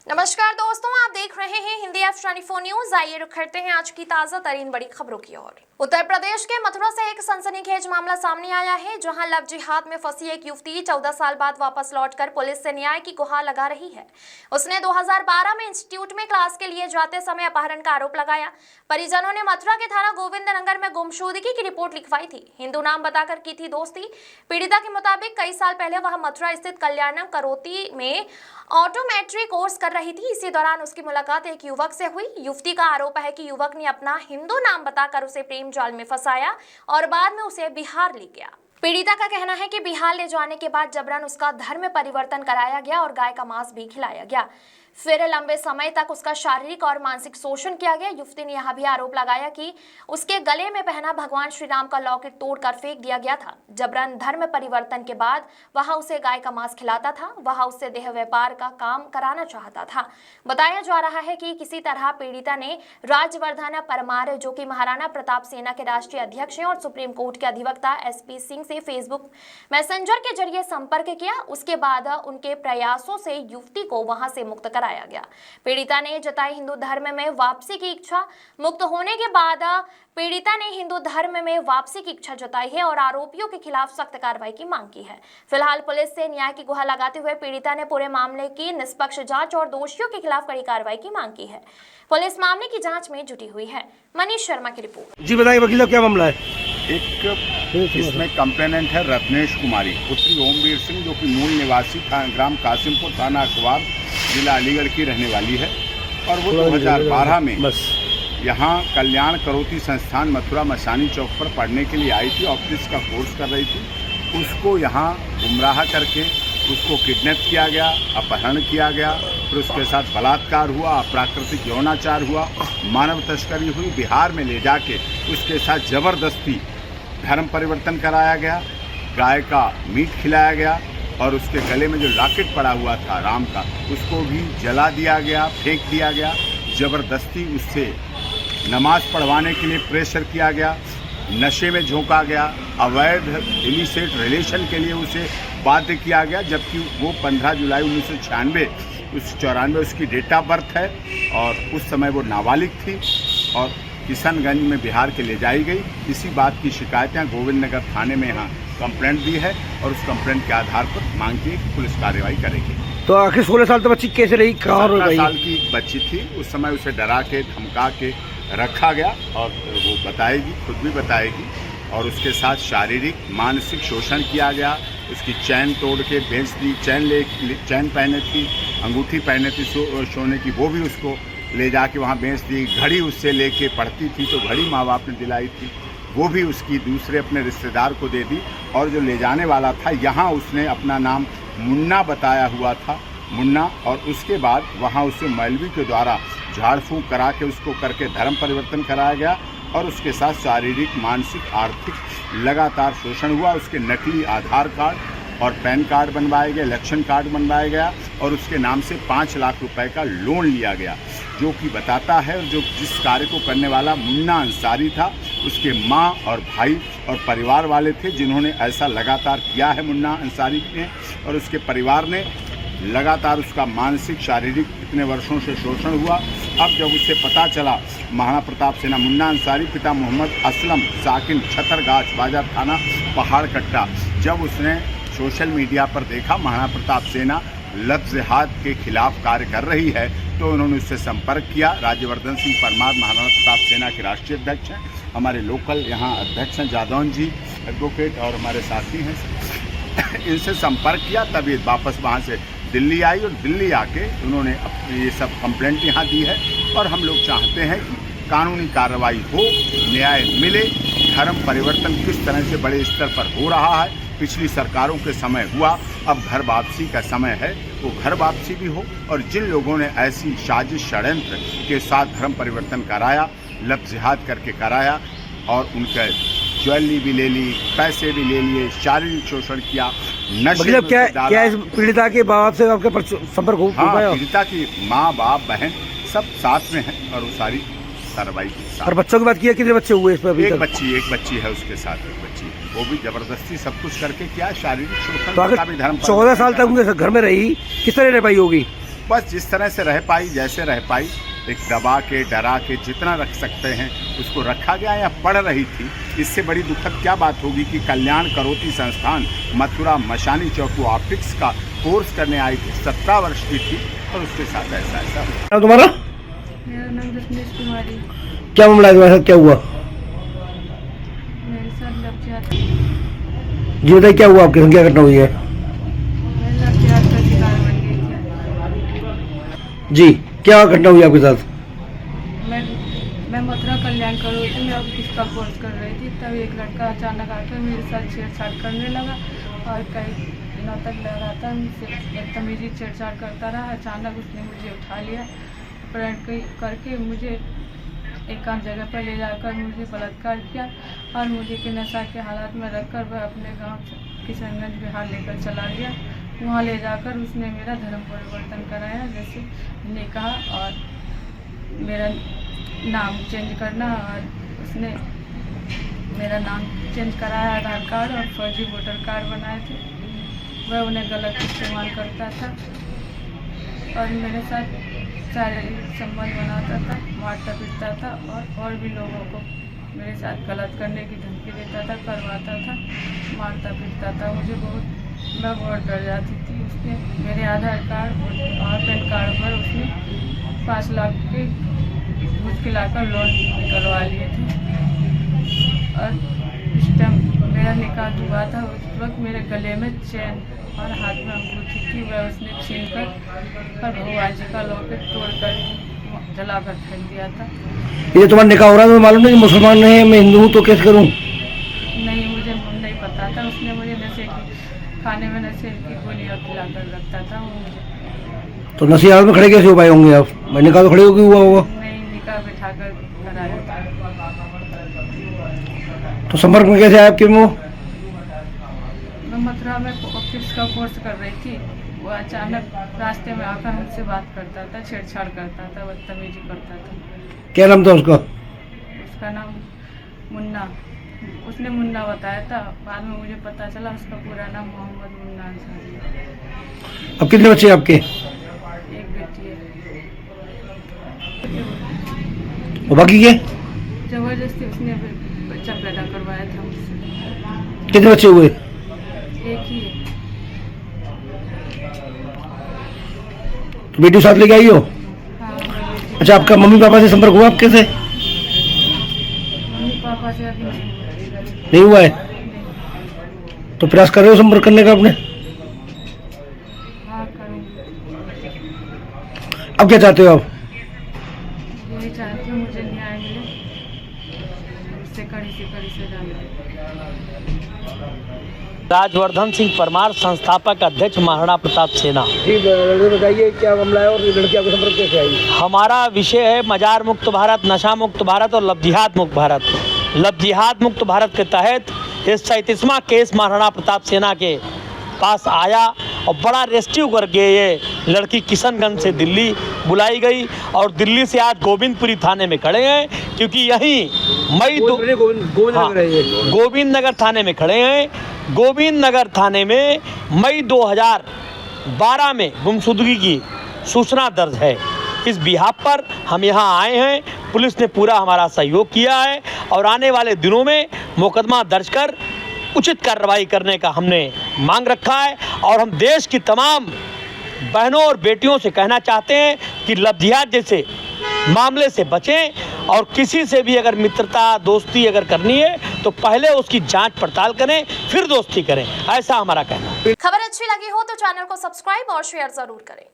नमस्कार दोस्तों, आप देख रहे हैं हिंदी F24 न्यूज। आइए रुख करते हैं आज की ताजा तरीन बड़ी खबरों की ओर। उत्तर प्रदेश के मथुरा से एक सनसनीखेज मामला सामने आया है, जहां लव जिहाद में फंसी एक युवती 14 साल बाद वापस लौटकर पुलिस से न्याय की गुहार लगा रही है। उसने 2012 में इंस्टीट्यूट में क्लास के लिए जाते समय अपहरण का आरोप लगाया। परिजनों ने मथुरा के थाना गोविंद नगर में गुमशुदगी की रिपोर्ट लिखवाई थी। हिंदू नाम बताकर की थी दोस्ती। पीड़िता के मुताबिक कई साल पहले वह मथुरा स्थित कल्याणम करोती में ऑटोमेट्री कोर्स कर रही थी। इसी दौरान उसकी मुलाकात एक युवक से हुई। युवती का आरोप है कि युवक ने अपना हिंदू नाम बताकर उसे प्रेम जाल में फंसाया और बाद में उसे बिहार ले गया। पीड़िता का कहना है कि बिहार ले जाने के बाद जबरन उसका धर्म परिवर्तन कराया गया और गाय का मांस भी खिलाया गया। फिर लंबे समय तक उसका शारीरिक और मानसिक शोषण किया गया। युवती ने यह भी आरोप लगाया कि उसके गले में पहना भगवान श्री राम का लॉकेट तोड़कर फेंक दिया गया था। जबरन धर्म परिवर्तन के बाद वह उसे गाय का मांस खिलाता था। वह उससे देह व्यापार का काम कराना चाहता था। बताया जा रहा है कि किसी तरह पीड़िता ने राजवर्धन परमार, जो कि महाराणा प्रताप सेना के राष्ट्रीय अध्यक्ष हैं और सुप्रीम कोर्ट के अधिवक्ता SP सिंह से फेसबुक मैसेंजर के जरिए संपर्क किया। उसके बाद उनके प्रयासों से युवती को वहां से मुक्त कराया गया। पीड़िता ने जताई हिंदू धर्म में वापसी की इच्छा। मुक्त होने के बाद पीड़िता ने हिंदू धर्म में वापसी की इच्छा जताई है और आरोपियों के खिलाफ सख्त कार्रवाई की मांग की है। फिलहाल पुलिस से न्याय की गुहार लगाते हुए पीड़िता ने पूरे मामले की निष्पक्ष जांच और दोषियों के खिलाफ कड़ी कार्रवाई की मांग की है। पुलिस मामले की जांच में जुटी हुई है। मनीष शर्मा की रिपोर्ट। जी बताइए वकील साहब, क्या मामला है? एक इसमें कंप्लेनेंट है रत्नेश कुमारी पुत्री ओमवीर सिंह, जो कि मूल निवासी ग्राम कासिमपुर, थाना अखबार, जिला अलीगढ़ की रहने वाली है। और वो 2012 में यहाँ कल्याण करोती संस्थान मथुरा मसानी चौक पर पढ़ने के लिए आई थी। ऑप्टिक्स का कोर्स कर रही थी। उसको यहाँ गुमराह करके उसको किडनैप किया गया, अपहरण किया गया, फिर उसके साथ बलात्कार हुआ, अप्राकृतिक यौनाचार हुआ, मानव तस्करी हुई। बिहार में ले जाके उसके साथ ज़बरदस्ती धर्म परिवर्तन कराया गया, गाय का मीट खिलाया गया और उसके गले में जो लॉकेट पड़ा हुआ था राम का, उसको भी जला दिया गया, फेंक दिया गया। ज़बरदस्ती उससे नमाज पढ़वाने के लिए प्रेशर किया गया, नशे में झोंका गया, अवैध इलिसिट रिलेशन के लिए उसे बाध्य किया गया। जबकि वो 15 जुलाई 1994 उसकी डेट ऑफ बर्थ है और उस समय वो नाबालिग थी और किशनगंज में बिहार के ले जाई गई। इसी बात की शिकायतें गोविंद नगर थाने में यहाँ कंप्लेंट दी है और उस कंप्लेंट के आधार पर मांग की पुलिस कार्रवाई करेगी। तो आखिर 16 साल तक बच्ची कैसे रही? 17 साल की बच्ची थी। उस समय उसे डरा के धमका के रखा गया और वो बताएगी, खुद भी बताएगी। और उसके साथ शारीरिक मानसिक शोषण किया गया। उसकी चैन तोड़ के बेच दी। चैन पहने थी, अंगूठी पहने थी सोने की, वो भी उसको ले जाके वहाँ बेच दी। घड़ी उससे लेके पढ़ती थी तो घड़ी माँ बाप ने दिलाई थी, वो भी उसकी दूसरे अपने रिश्तेदार को दे दी। और जो ले जाने वाला था, यहाँ उसने अपना नाम मुन्ना बताया हुआ था, मुन्ना। और उसके बाद वहाँ उसे मौलवी के द्वारा झाड़ फूँक करा के उसको करके धर्म परिवर्तन कराया गया और उसके साथ शारीरिक, मानसिक, आर्थिक लगातार शोषण हुआ। उसके नकली आधार कार्ड और पैन कार्ड बनवाए गए, इलेक्शन कार्ड बनवाया गया और उसके नाम से 5 लाख रुपए का लोन लिया गया, जो कि बताता है। और जो जिस कार्य को करने वाला मुन्ना अंसारी था, उसके माँ और भाई और परिवार वाले थे जिन्होंने ऐसा लगातार किया है मुन्ना अंसारी ने। और उसके परिवार ने लगातार उसका मानसिक, शारीरिक इतने वर्षों से शोषण हुआ। अब जब उसे पता चला, महाराणा प्रताप सेना मुन्ना अंसारी, पिता मोहम्मद असलम साकिन, छतरगाछ बाजार थाना पहाड़ कट्टा, जब उसने सोशल मीडिया पर देखा महाराणा प्रताप सेना लव जिहाद के खिलाफ कार्य कर रही है, तो उन्होंने उससे संपर्क किया। राज्यवर्धन सिंह परमार महाराणा प्रताप सेना के राष्ट्रीय अध्यक्ष हैं, हमारे लोकल यहाँ अध्यक्ष हैं जादौन जी एडवोकेट और हमारे साथी हैं। इनसे संपर्क किया, तब ये वापस वहाँ से दिल्ली आई और दिल्ली आके उन्होंने ये सब कंप्लेंट यहाँ दी है। और हम लोग चाहते हैं कि कानूनी कार्रवाई हो, न्याय मिले। धर्म परिवर्तन किस तरह से बड़े स्तर पर हो रहा है, पिछली सरकारों के समय हुआ, अब घर वापसी का समय है, वो घर वापसी भी हो। और जिन लोगों ने ऐसी साजिश षड्यंत्र के साथ धर्म परिवर्तन कराया, लव जिहाद करके कराया और उनके ज्वेलरी भी ले ली, पैसे भी ले लिए, शारीरिक शोषण किया, नशे मतलब क्या इस पीड़िता के बाप से आपके संपर्क हो पाया? पीड़िता की माँ, बाप, बहन सब साथ में हैं और वो सारी कार्रवाई के साथ। और बच्चों की बात की है, कितने बच्चे हुए इस पर? एक बच्ची है उसके साथ, एक बच्ची, वो भी जबरदस्ती सब कुछ करके किया, शारीरिक शोषण तो का भी धर्म। 14 साल तक उनके घर में रही, किस तरह रह पाई होगी? बस जिस तरह से रह पाई, जैसे रह पाई, एक दबा के डरा के जितना रख सकते हैं उसको रखा गया या पढ़ रही थी। इससे बड़ी दुखद क्या बात होगी कि कल्याण करोति संस्थान मथुरा मशानी चौक ऑप्टिक्स का कोर्स करने आई थी, 17 वर्ष की थी और उसके साथ ऐसा हुआ। नाम तुम्हारा? मेरा नाम रश्मि कुमारी। क्या मामला है तुम्हारे साथ, क्या हुआ? मेरे साथ लवजिहाद जी बताइए, क्या हुआ आपके संग, क्या घटना हुई है? मैं लवजिहाद का शिकार बन गई थी। जी, क्या घटना हुई आपके साथ? मैं मथुरा कल्याण करोति में अब इसका कोर्स कर रही थी, तब एक लड़का अचानक आकर मेरे साथ छेड़छाड़ करने लगा और कई दिनों तक लगातार मुझसे बदतमीजी छेड़छाड़ करता रहा। अचानक उसने मुझे उठा लिया, अपहरण करके मुझे एकांत जगह पर ले जाकर मुझे बलात्कार किया और मुझे के नशा के हालात में रखकर वह अपने गांव किशनगंज बिहार लेकर चला गया। वहां ले जाकर उसने मेरा धर्म परिवर्तन कराया, जैसे निकाह और मेरा नाम चेंज करना, और उसने मेरा नाम चेंज कराया, आधार कार्ड और फर्जी वोटर कार्ड बनाए थे। वह उन्हें गलत इस्तेमाल करता था और मेरे साथ शारीरिक संबंध बनाता था, मारता पीटता था और भी लोगों को मेरे साथ गलत करने की धमकी देता था, करवाता था, मारता पीटता था। मैं बहुत डर जाती थी। उसने मेरे आधार कार्ड और पैन कार्ड पर उसने 5 लाख के घूस खिलाकर लोन निकलवा लिए थे और इस टाइम मेरा निकाह हुआ था। उस वक्त मेरे गले में चैन और हाथ में अंगूठी थी, वह उसने छीन कर भगवान जी का लॉकेट तोड़कर जलाकर फेंक दिया था। ये तुम्हारा निकाह हो रहा है तो मालूम नहीं कि मुसलमान है, मैं हिंदू हूँ, तो कैसे करूँ? नहीं, मुझे नहीं पता था। उसने मुझे खाने में नशे की गोलियाँ खिलाकर रखता था। वो मुझे तो नशे हालत में खड़े कैसे हो पाए होंगे आप? मैं निकाह तो खड़े होकर हुआ होगा। नहीं, निकाह बिठाकर कराया था। तो संपर्क में कैसे आए आपके मुँह? मैं मथुरा में ऑप्टिक्स का कोर्स कर रही थी। वो अचानक रास्ते में आकर मुझसे बात करता था, छेड़छाड़ करता था, बदतमीजी करता था। क्या नाम था उसका? उसका नाम मुन्ना, उसने मुन्ना बताया था। बाद में मुझे पता चला उसका पूरा नाम मोहम्मद मुन्ना अंसारी है। अब कितने बच्चे हैं आपके? एक बेटी है। और बाकी के? जबरदस्ती उसने बच्चा पैदा करवाया था मुझसे। कितने बच्चे हुए? एक ही है। तो बेटी साथ लेके आई हो? हाँ, बेटी। अच्छा, आपका मम्मी पापा से संपर्क हुआ आपके से? मम्मी पापा से अभी नहीं हुआ है? नहीं। तो प्रयास कर रहे हो संपर्क करने का आपने? हाँ, करूँगी। अब क्या चाहते हो आप? यही चाहती हूँ मुझे न्याय मिले, उससे कड़ी से कड़ी सजा मिले। राजवर्धन सिंह परमार, संस्थापक अध्यक्ष महाराणा प्रताप सेना। जी बताइए, क्या मामला है और लड़की आपके संपर्क कैसे आई? हमारा विषय है मजार मुक्त भारत, नशा मुक्त भारत और लवजिहाद मुक्त भारत। लवजिहाद मुक्त भारत के तहत ये 37वां केस महाराणा प्रताप सेना के पास आया और बड़ा रेस्क्यू करके ये लड़की किशनगंज से दिल्ली बुलाई गई और दिल्ली से आज गोविंदपुरी थाने में खड़े हैं, क्योंकि यहीं गोविंद नगर थाने में खड़े हैं। गोविंद नगर थाने में मई 2012 में गुमशुदगी की सूचना दर्ज है। इस बिहाफ पर हम यहाँ आए हैं। पुलिस ने पूरा हमारा सहयोग किया है और आने वाले दिनों में मुकदमा दर्ज कर उचित कार्रवाई करने का हमने मांग रखा है। और हम देश की तमाम बहनों और बेटियों से कहना चाहते हैं कि लवजिहाद जैसे मामले से बचें और किसी से भी अगर मित्रता दोस्ती अगर करनी है तो पहले उसकी जांच पड़ताल करें, फिर दोस्ती करें, ऐसा हमारा कहना है। खबर अच्छी लगी हो तो चैनल को सब्सक्राइब और शेयर जरूर करें।